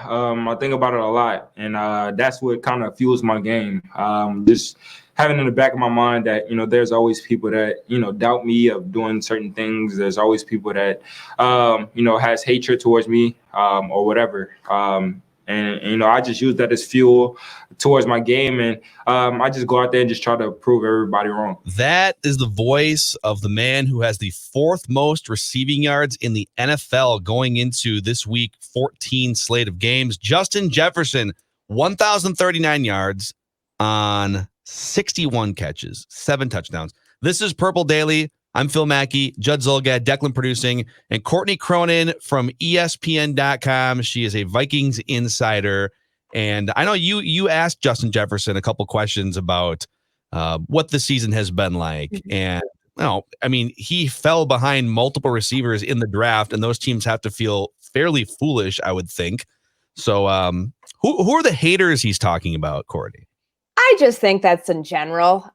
I think about it a lot, and that's what kind of fuels my game. Just having in the back of my mind that, there's always people that, doubt me of doing certain things. There's always people that, has hatred towards me or whatever. And I just use that as fuel towards my game. And I just go out there and just try to prove everybody wrong. That is the voice of the man who has the fourth most receiving yards in the NFL going into this week 14 slate of games. Justin Jefferson, 1,039 yards on 61 catches, 7 touchdowns. This is Purple Daily. I'm Phil Mackey, Judd Zulgad, Declan producing, and Courtney Cronin from ESPN.com. She is a Vikings insider. And I know you asked Justin Jefferson a couple questions about what the season has been like. And, he fell behind multiple receivers in the draft, and those teams have to feel fairly foolish, I would think. So who are the haters he's talking about, Courtney? I just think that's in general.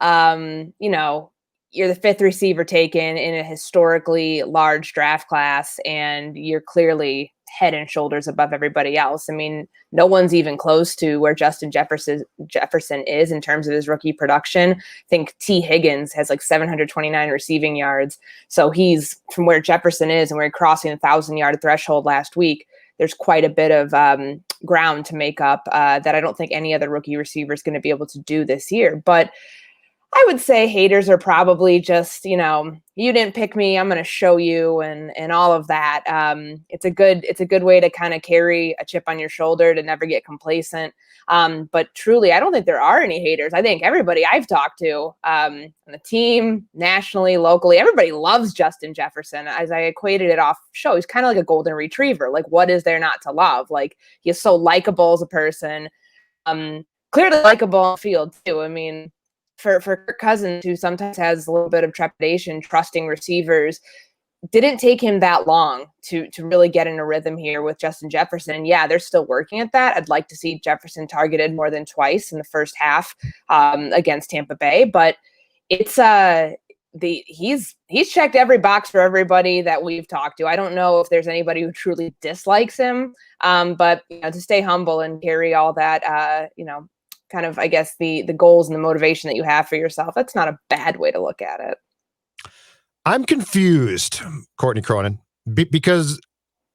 You're the 5th receiver taken in a historically large draft class, and you're clearly head and shoulders above everybody else. I mean, no one's even close to where Justin Jefferson is in terms of his rookie production. I think T. Higgins has like 729 receiving yards. So he's from where Jefferson is, and we're crossing the 1,000-yard threshold last week. There's quite a bit of ground to make up that I don't think any other rookie receiver is going to be able to do this year. But I would say haters are probably just, you didn't pick me, I'm going to show you, and all of that. It's a good way to kind of carry a chip on your shoulder, to never get complacent. But truly, I don't think there are any haters. I think everybody I've talked to on the team, nationally, locally, everybody loves Justin Jefferson. As I equated it off show, he's kind of like a golden retriever. Like, what is there not to love? Like, he is so likable as a person, clearly likable on the field too. I mean, for Kirk Cousins, who sometimes has a little bit of trepidation trusting receivers, didn't take him that long to really get in a rhythm here with Justin Jefferson. Yeah, they're still working at that. I'd like to see Jefferson targeted more than twice in the first half against Tampa Bay, but it's he's checked every box for everybody that we've talked to. I don't know if there's anybody who truly dislikes him, but to stay humble and carry all that, kind of, I guess, the goals and the motivation that you have for yourself, that's not a bad way to look at it. I'm confused, Courtney Cronin, because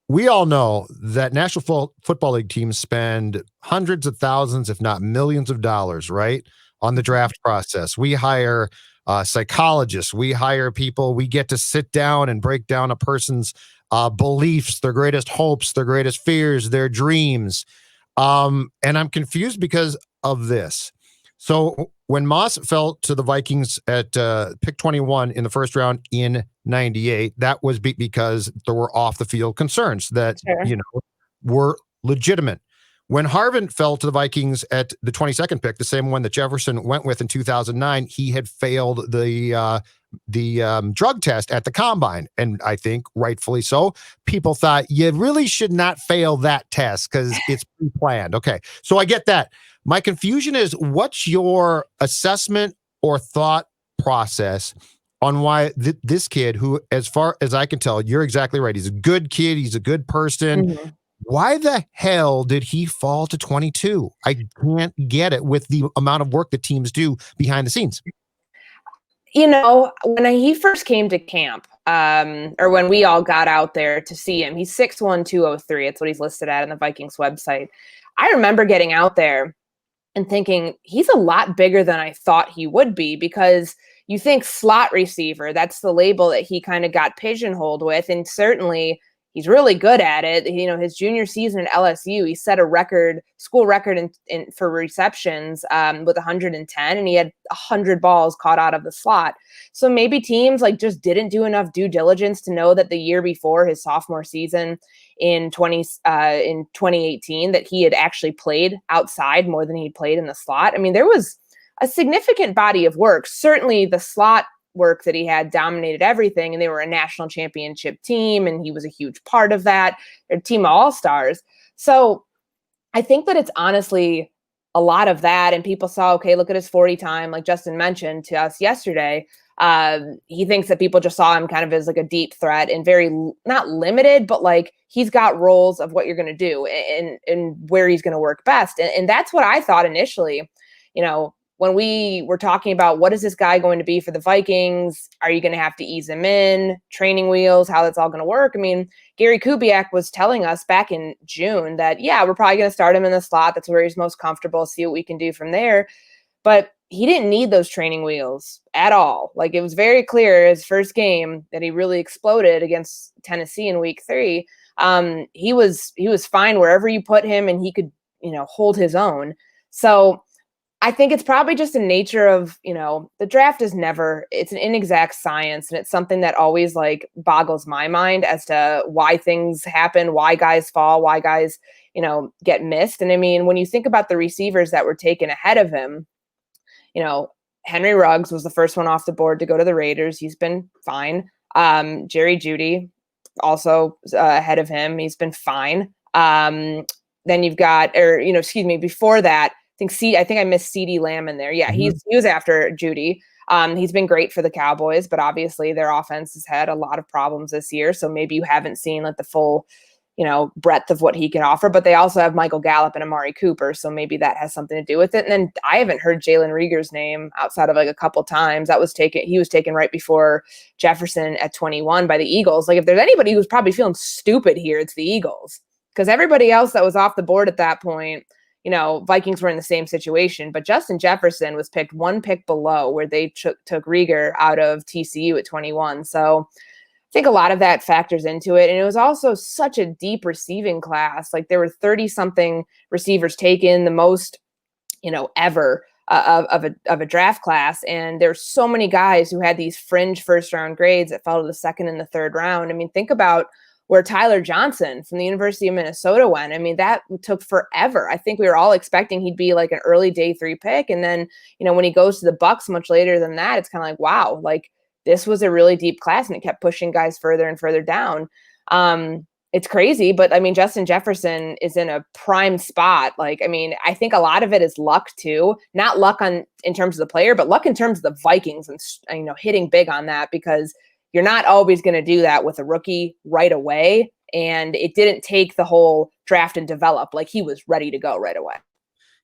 we all know that National Football League teams spend hundreds of thousands, if not millions of dollars, right, on the draft process. We hire psychologists. We hire people. We get to sit down and break down a person's beliefs, their greatest hopes, their greatest fears, their dreams. And I'm confused because of this. So when Moss fell to the Vikings at pick 21 in the first round in 98, that was because there were off the field concerns that, were legitimate. When Harvin fell to the Vikings at the 22nd pick, the same one that Jefferson went with in 2009, he had failed the drug test at the combine. And I think rightfully so. People thought you really should not fail that test because it's pre-planned. Okay. So I get that. My confusion is, what's your assessment or thought process on why this kid, who, as far as I can tell, you're exactly right, he's a good kid, he's a good person. Mm-hmm. Why the hell did he fall to 22? I can't get it with the amount of work that teams do behind the scenes. When he first came to camp, or when we all got out there to see him, he's 6'1", 203. It's what he's listed at on the Vikings website. I remember getting out there and thinking, he's a lot bigger than I thought he would be, because you think slot receiver, that's the label that he kind of got pigeonholed with. And certainly he's really good at it. His junior season at LSU, he set a school record for receptions with 110, and he had 100 balls caught out of the slot. So maybe teams just didn't do enough due diligence to know that the year before his sophomore season in 2018, that he had actually played outside more than he played in the slot. I mean, there was a significant body of work. Certainly the slot work that he had dominated everything, and they were a national championship team, and he was a huge part of that. They're a team of all-stars. So I think that it's honestly a lot of that, and people saw, okay, look at his 40 time, like Justin mentioned to us yesterday. He thinks that people just saw him kind of as like a deep threat and very not limited, but like he's got roles of what you're going to do and where he's going to work best. And that's what I thought initially, when we were talking about what is this guy going to be for the Vikings? Are you going to have to ease him in, training wheels, how that's all going to work? I mean, Gary Kubiak was telling us back in June that, yeah, we're probably going to start him in the slot. That's where he's most comfortable, see what we can do from there. But he didn't need those training wheels at all. Like, it was very clear his first game that he really exploded against Tennessee in week 3. He was fine wherever you put him, and he could, hold his own. So I think it's probably just the nature of, the draft it's an inexact science. And it's something that always like boggles my mind as to why things happen, why guys fall, why guys, get missed. And I mean, when you think about the receivers that were taken ahead of him, Henry Ruggs was the first one off the board to go to the Raiders. He's been fine. Jerry Jeudy also ahead of him. He's been fine. Then you've got, before that, I think I missed CeeDee Lamb in there. Yeah, he was after Jeudy. He's been great for the Cowboys, but obviously their offense has had a lot of problems this year. So maybe you haven't seen like the full, breadth of what he can offer. But they also have Michael Gallup and Amari Cooper, so maybe that has something to do with it. And then I haven't heard Jalen Reagor's name outside of like a couple times. He was taken right before Jefferson at 21 by the Eagles. Like, if there's anybody who's probably feeling stupid here, it's the Eagles, because everybody else that was off the board at that point, Vikings were in the same situation, but Justin Jefferson was picked one pick below where they took Reagor out of TCU at 21. So I think a lot of that factors into it. And it was also such a deep receiving class. Like, there were 30 something receivers taken, the most, ever of a draft class. And there's so many guys who had these fringe first round grades that fell to the second and the third round. I mean, think about where Tyler Johnson from the University of Minnesota went. I mean, that took forever. I think we were all expecting he'd be like an early day 3 pick. And then, when he goes to the Bucs much later than that, it's kind of like, wow, like this was a really deep class, and it kept pushing guys further and further down. It's crazy, but I mean, Justin Jefferson is in a prime spot. Like, I mean, I think a lot of it is luck too, not luck in terms of the player, but luck in terms of the Vikings and, hitting big on that, because you're not always going to do that with a rookie right away. And it didn't take the whole draft and develop. Like, he was ready to go right away.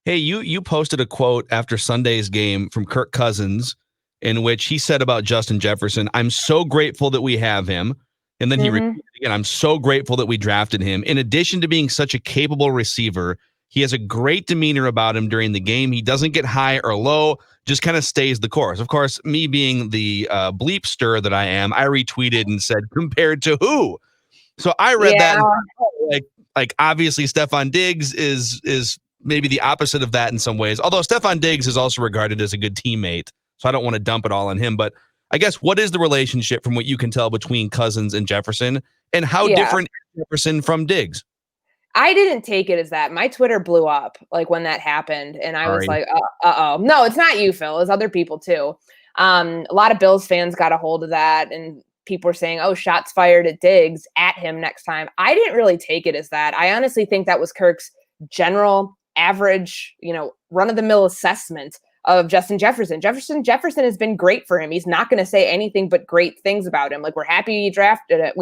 Hey, you posted a quote after Sunday's game from Kirk Cousins in which he said about Justin Jefferson, "I'm so grateful that we have him." And then he repeated again, "I'm so grateful that we drafted him. In addition to being such a capable receiver, he has a great demeanor about him during the game. He doesn't get high or low, just kind of stays the course." Of course, me being the bleepster that I am, I retweeted and said, "Compared to who?" So I read that like obviously Stefon Diggs is maybe the opposite of that in some ways. Although Stefon Diggs is also regarded as a good teammate, so I don't want to dump it all on him. But I guess, what is the relationship from what you can tell between Cousins and Jefferson, and how different is Jefferson from Diggs? I didn't take it as that. My Twitter blew up like when that happened, and I was like, uh-oh. No, it's not you, Phil. It's other people too. A lot of Bills fans got a hold of that, and people were saying, "Oh, shots fired at Diggs, at him next time." I didn't really take it as that. I honestly think that was Kirk's general average, run-of-the-mill assessment of Justin Jefferson. Jefferson has been great for him. He's not going to say anything but great things about him. Like, we're happy we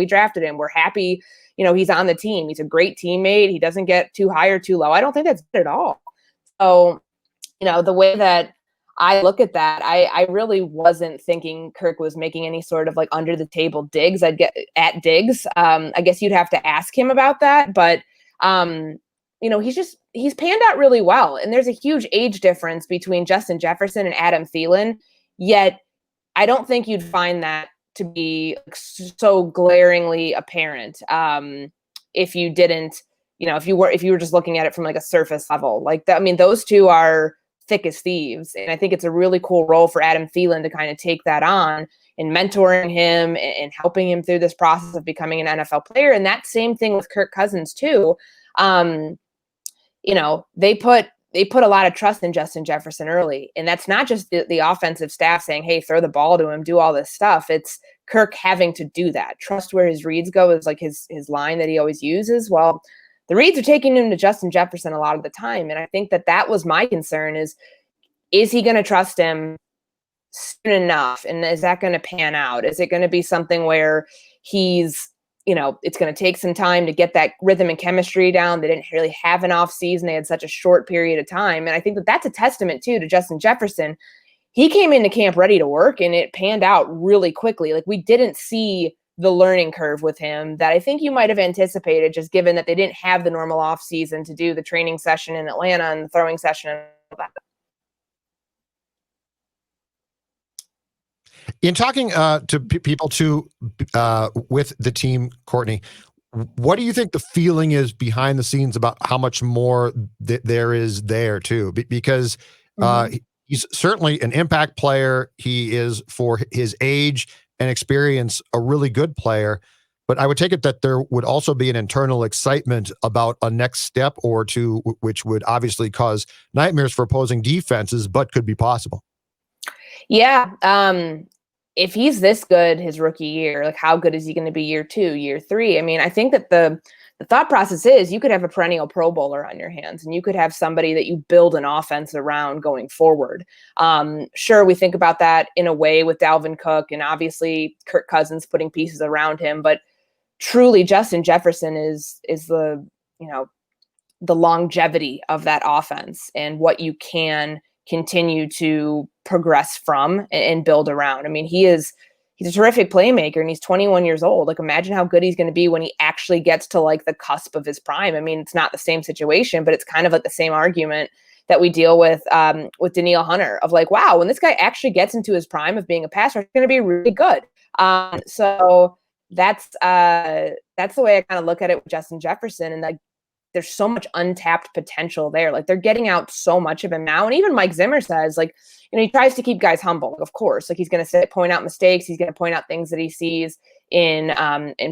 drafted him. We're happy, he's on the team. He's a great teammate. He doesn't get too high or too low. I don't think that's good at all. So, the way that I look at that, I really wasn't thinking Kirk was making any sort of like under the table digs. I'd get at Diggs. I guess you'd have to ask him about that, but he's panned out really well. And there's a huge age difference between Justin Jefferson and Adam Thielen. Yet I don't think you'd find that to be so glaringly apparent if you didn't, if you were just looking at it from like a surface level. Like that, I mean, those two are thick as thieves. And I think it's a really cool role for Adam Thielen to kind of take that on and mentoring him and helping him through this process of becoming an NFL player. And that same thing with Kirk Cousins too. They put a lot of trust in Justin Jefferson early. And that's not just the offensive staff saying, "Hey, throw the ball to him, do all this stuff." It's Kirk having to do that. Trust where his reads go is like his line that he always uses. Well, the reads are taking him to Justin Jefferson a lot of the time. And I think that was my concern is he going to trust him soon enough? And is that going to pan out? Is it going to be something where he's, it's going to take some time to get that rhythm and chemistry down? They didn't really have an off season. They had such a short period of time. And I think that that's a testament too to Justin Jefferson. He came into camp ready to work, and it panned out really quickly. Like, we didn't see the learning curve with him that I think you might have anticipated, just given that they didn't have the normal off season to do the training session in Atlanta and the throwing session and all that. In talking to people with the team, Courtney, what do you think the feeling is behind the scenes about how much more there is there too? Because he's certainly an impact player. He is, for his age and experience, a really good player. But I would take it that there would also be an internal excitement about a next step or two, which would obviously cause nightmares for opposing defenses, but could be possible. Yeah. If he's this good his rookie year, like, how good is he going to be year 2, year 3? I mean, I think that the thought process is you could have a perennial Pro Bowler on your hands, and you could have somebody that you build an offense around going forward. Sure, we think about that in a way with Dalvin Cook and obviously Kirk Cousins putting pieces around him, but truly Justin Jefferson is the, the longevity of that offense and what you can continue to progress from and build around. I mean, he's a terrific playmaker, and he's 21 years old. Like, imagine how good he's going to be when he actually gets to like the cusp of his prime. I mean, it's not the same situation, but it's kind of like the same argument that we deal with Danielle Hunter of like, wow, when this guy actually gets into his prime of being a passer, it's going to be really good. So that's the way I kind of look at it with Justin Jefferson. And like, there's so much untapped potential there. Like, they're getting out so much of him now. And even Mike Zimmer says, like, he tries to keep guys humble, of course. Like, he's going to point out mistakes. He's going to point out things that he sees in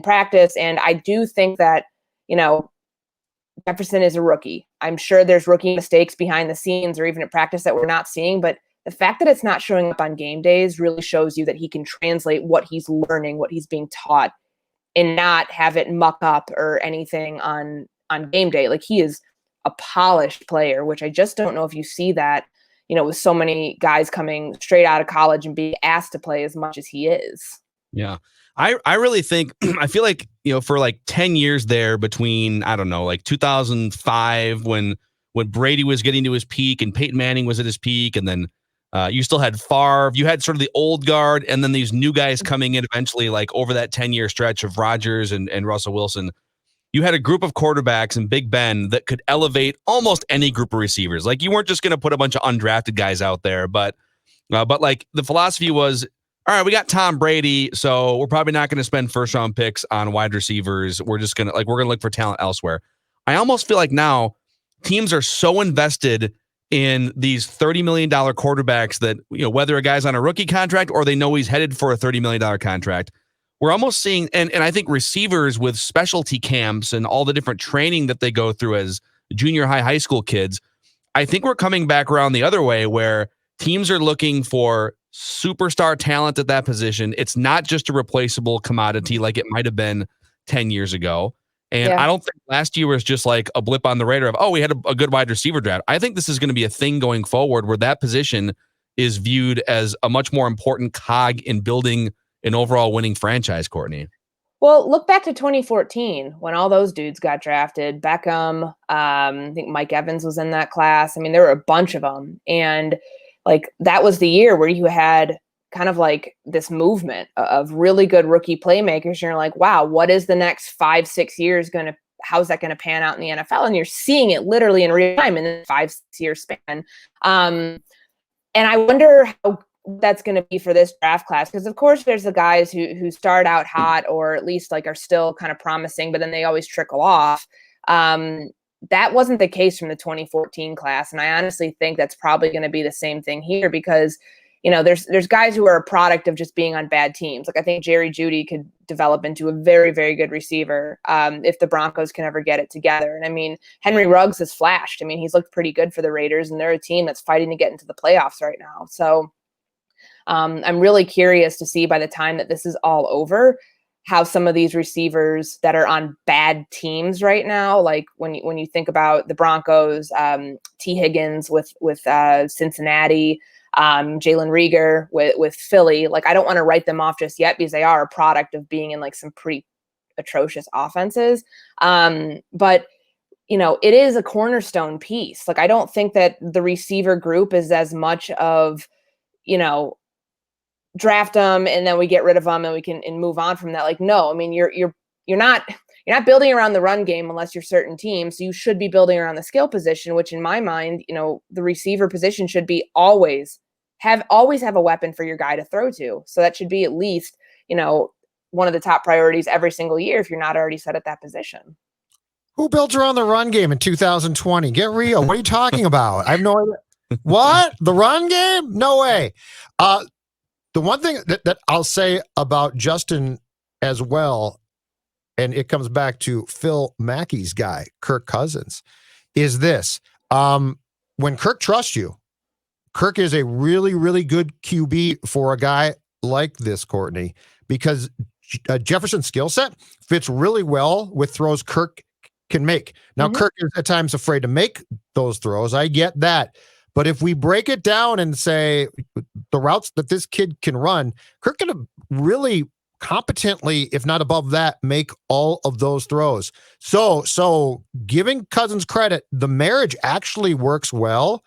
practice. And I do think that, Jefferson is a rookie. I'm sure there's rookie mistakes behind the scenes or even at practice that we're not seeing. But the fact that it's not showing up on game days really shows you that he can translate what he's learning, what he's being taught, and not have it muck up or anything on game day. Like, he is a polished player, which I just don't know if you see that, with so many guys coming straight out of college and being asked to play as much as he is. Yeah. I really think, I feel like, for like 10 years there between, I don't know, like 2005 when Brady was getting to his peak and Peyton Manning was at his peak. And then you still had Favre, you had sort of the old guard, and then these new guys coming in eventually, like over that 10-year stretch of Rodgers and Russell Wilson. You had a group of quarterbacks and Big Ben that could elevate almost any group of receivers. Like, you weren't just going to put a bunch of undrafted guys out there, but like the philosophy was, all right, we got Tom Brady, so we're probably not going to spend first round picks on wide receivers. We're just going to we're going to look for talent elsewhere. I almost feel like now teams are so invested in these $30 million quarterbacks that, whether a guy's on a rookie contract or they know he's headed for a $30 million contract, we're almost seeing, and I think receivers with specialty camps and all the different training that they go through as junior high school kids, I think we're coming back around the other way where teams are looking for superstar talent at that position. It's not just a replaceable commodity like it might have been 10 years ago. And I don't think last year was just like a blip on the radar of, we had a good wide receiver draft. I think this is going to be a thing going forward where that position is viewed as a much more important cog in building an overall winning franchise, Courtney. Well, look back to 2014 when all those dudes got drafted. Beckham, I think Mike Evans was in that class. I mean, there were a bunch of them. And like, that was the year where you had kind of like this movement of really good rookie playmakers. And you're like, wow, what is the next 5-6 years how's that going to pan out in the NFL? And you're seeing it literally in real time in the 5-6 year span. And I wonder how that's going to be for this draft class, because of course there's the guys who start out hot or at least like are still kind of promising, but then they always trickle off. That wasn't the case from the 2014 class, and I honestly think that's probably going to be the same thing here because there's guys who are a product of just being on bad teams. Like, I think Jerry Jeudy could develop into a very, very good receiver if the Broncos can ever get it together. And I mean, Henry Ruggs has flashed. I mean, he's looked pretty good for the Raiders, and they're a team that's fighting to get into the playoffs right now. So I'm really curious to see by the time that this is all over, how some of these receivers that are on bad teams right now, like when you think about the Broncos, T. Higgins with Cincinnati, Jalen Reagor with Philly. Like, I don't want to write them off just yet because they are a product of being in like some pretty atrocious offenses. But it is a cornerstone piece. Like, I don't think that the receiver group is as much of, draft them and then we get rid of them and we can move on from that. Like, no, I mean, you're not building around the run game unless you're certain teams. So you should be building around the skill position, which in my mind, the receiver position should be always have a weapon for your guy to throw to. So that should be at least, one of the top priorities every single year if you're not already set at that position. Who builds around the run game in 2020? Get real. What are you talking about? I have no idea. What? The run game? No way. The one thing that I'll say about Justin as well, and it comes back to Phil Mackey's guy, Kirk Cousins, is this. When Kirk trusts you, Kirk is a really, really good QB for a guy like this, Courtney, because Jefferson's skill set fits really well with throws Kirk can make. Now, Kirk is at times afraid to make those throws. I get that. But if we break it down and say the routes that this kid can run, Kirk can really competently, if not above that, make all of those throws. So giving Cousins credit, the marriage actually works well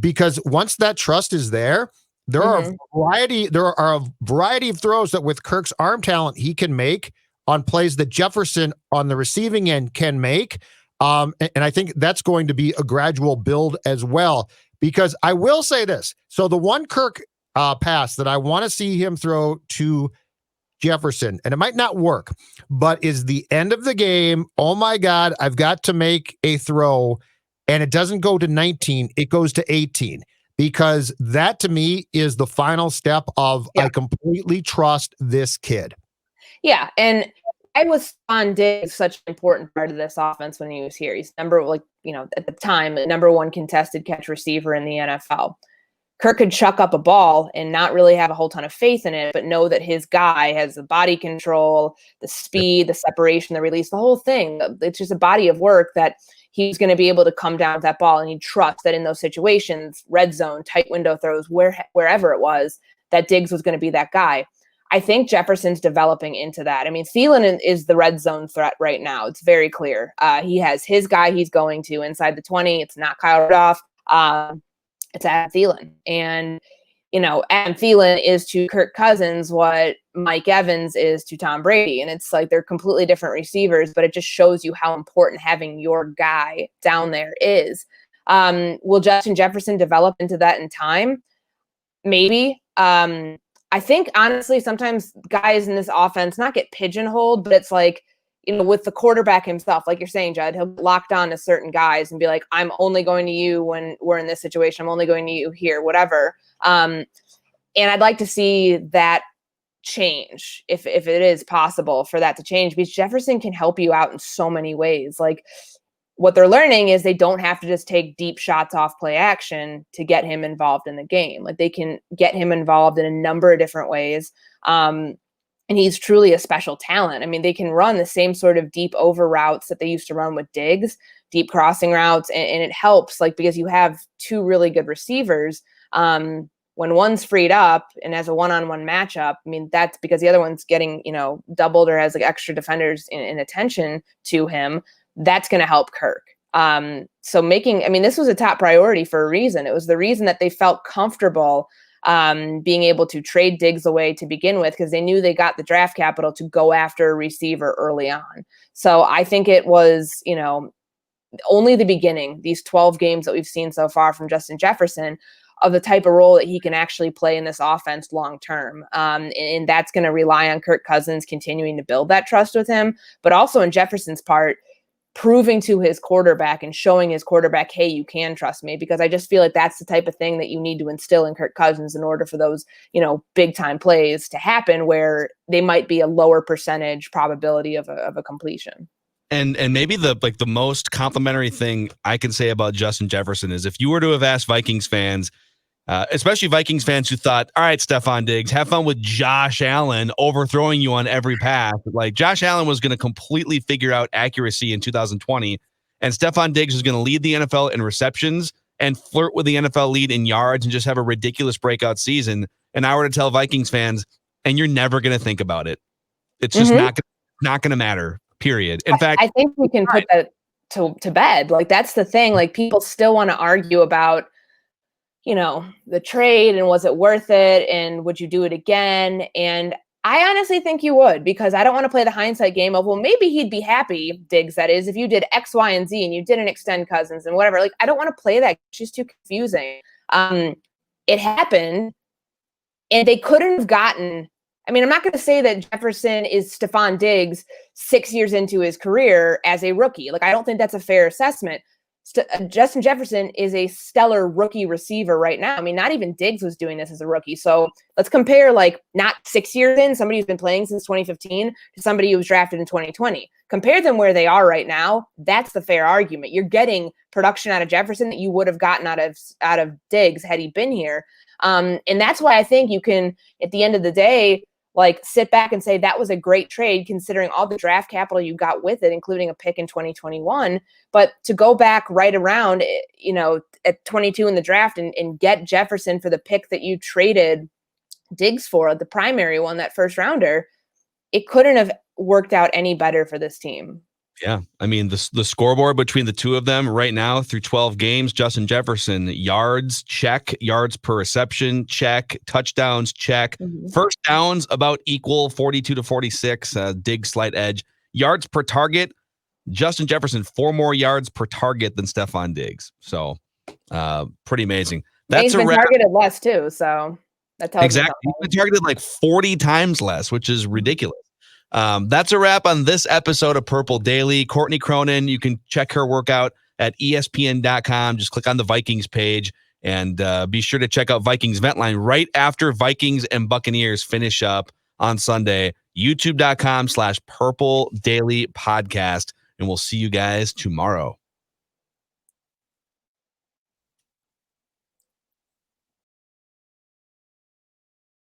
because once that trust is there, there are a variety of throws that with Kirk's arm talent he can make on plays that Jefferson on the receiving end can make. And I think that's going to be a gradual build as well. Because I will say this. So the one Kirk pass that I want to see him throw to Jefferson, and it might not work, but is the end of the game. Oh my God, I've got to make a throw. And it doesn't go to 19, it goes to 18. Because that to me is the final step of I completely trust this kid. Yeah. And I was on Diggs such an important part of this offense when he was here. He's at the time, the number one contested catch receiver in the NFL. Kirk could chuck up a ball and not really have a whole ton of faith in it, but know that his guy has the body control, the speed, the separation, the release, the whole thing. It's just a body of work that he's going to be able to come down with that ball. And he trusts that in those situations, red zone, tight window throws, wherever it was, that Diggs was going to be that guy. I think Jefferson's developing into that. I mean, Thielen is the red zone threat right now. It's very clear. He has his guy he's going to inside the 20. It's not Kyle Rudolph. It's Adam Thielen. And, Adam Thielen is to Kirk Cousins what Mike Evans is to Tom Brady. And it's like they're completely different receivers, but it just shows you how important having your guy down there is. Will Justin Jefferson develop into that in time? Maybe. I think, honestly, sometimes guys in this offense not get pigeonholed, but it's like, with the quarterback himself, like you're saying, Judd, he'll get locked on to certain guys and be like, I'm only going to you when we're in this situation. I'm only going to you here, whatever. And I'd like to see that change if it is possible for that to change, because Jefferson can help you out in so many ways. Like, what they're learning is they don't have to just take deep shots off play action to get him involved in the game. Like, they can get him involved in a number of different ways. And he's truly a special talent. I mean, they can run the same sort of deep over routes that they used to run with Diggs, deep crossing routes. And it helps, like, because you have two really good receivers. When one's freed up and has a one-on-one matchup, I mean, that's because the other one's getting, doubled or has like extra defenders in attention to him. That's going to help Kirk. So this was a top priority for a reason. It was the reason that they felt comfortable being able to trade Diggs away to begin with, because they knew they got the draft capital to go after a receiver early on. So I think it was, only the beginning, these 12 games that we've seen so far from Justin Jefferson, of the type of role that he can actually play in this offense long term. And that's going to rely on Kirk Cousins continuing to build that trust with him, but also in Jefferson's part, proving to his quarterback and showing his quarterback, hey, you can trust me, because I just feel like that's the type of thing that you need to instill in Kirk Cousins in order for those, big time plays to happen where they might be a lower percentage probability of a completion. And maybe the most complimentary thing I can say about Justin Jefferson is if you were to have asked Vikings fans, especially Vikings fans who thought, all right, Stephon Diggs, have fun with Josh Allen overthrowing you on every pass. Like, Josh Allen was going to completely figure out accuracy in 2020, and Stephon Diggs was going to lead the NFL in receptions and flirt with the NFL lead in yards and just have a ridiculous breakout season, and I were to tell Vikings fans, and you're never going to think about it. It's just not going to matter, period. In fact, I think we can put that to bed. Like, that's the thing. Like, people still want to argue about, the trade and was it worth it and would you do it again? And I honestly think you would, because I don't want to play the hindsight game of, well, maybe he'd be happy, Diggs, that is, if you did X, Y, and Z and you didn't extend Cousins and whatever. Like, I don't want to play that. It's just too confusing. It happened, and they couldn't have gotten. I mean, I'm not going to say that Jefferson is Stephon Diggs 6 years into his career as a rookie. Like, I don't think that's a fair assessment. Justin Jefferson is a stellar rookie receiver right now. I mean, not even Diggs was doing this as a rookie. So let's compare, like, not 6 years in, somebody who's been playing since 2015 to somebody who was drafted in 2020. Compare them where they are right now. That's the fair argument. You're getting production out of Jefferson that you would have gotten out of Diggs had he been here. And that's why I think you can, at the end of the day, like, sit back and say that was a great trade considering all the draft capital you got with it, including a pick in 2021. But to go back right around, at 22 in the draft and get Jefferson for the pick that you traded Diggs for, the primary one, that first rounder, it couldn't have worked out any better for this team. Yeah. I mean, the scoreboard between the two of them right now through 12 games, Justin Jefferson, yards, check. Yards per reception, check. Touchdowns, check. First downs, about equal, 42 to 46. Diggs slight edge. Yards per target, Justin Jefferson, 4 more yards per target than Stephon Diggs. So pretty amazing. He's been targeted less too, so that tells exactly. He's been targeted like 40 times less, which is ridiculous. That's a wrap on this episode of Purple Daily. Courtney Cronin, you can check her workout at ESPN.com. Just click on the Vikings page and be sure to check out Vikings Vent Line right after Vikings and Buccaneers finish up on Sunday. YouTube.com/Purple Daily Podcast. And we'll see you guys tomorrow.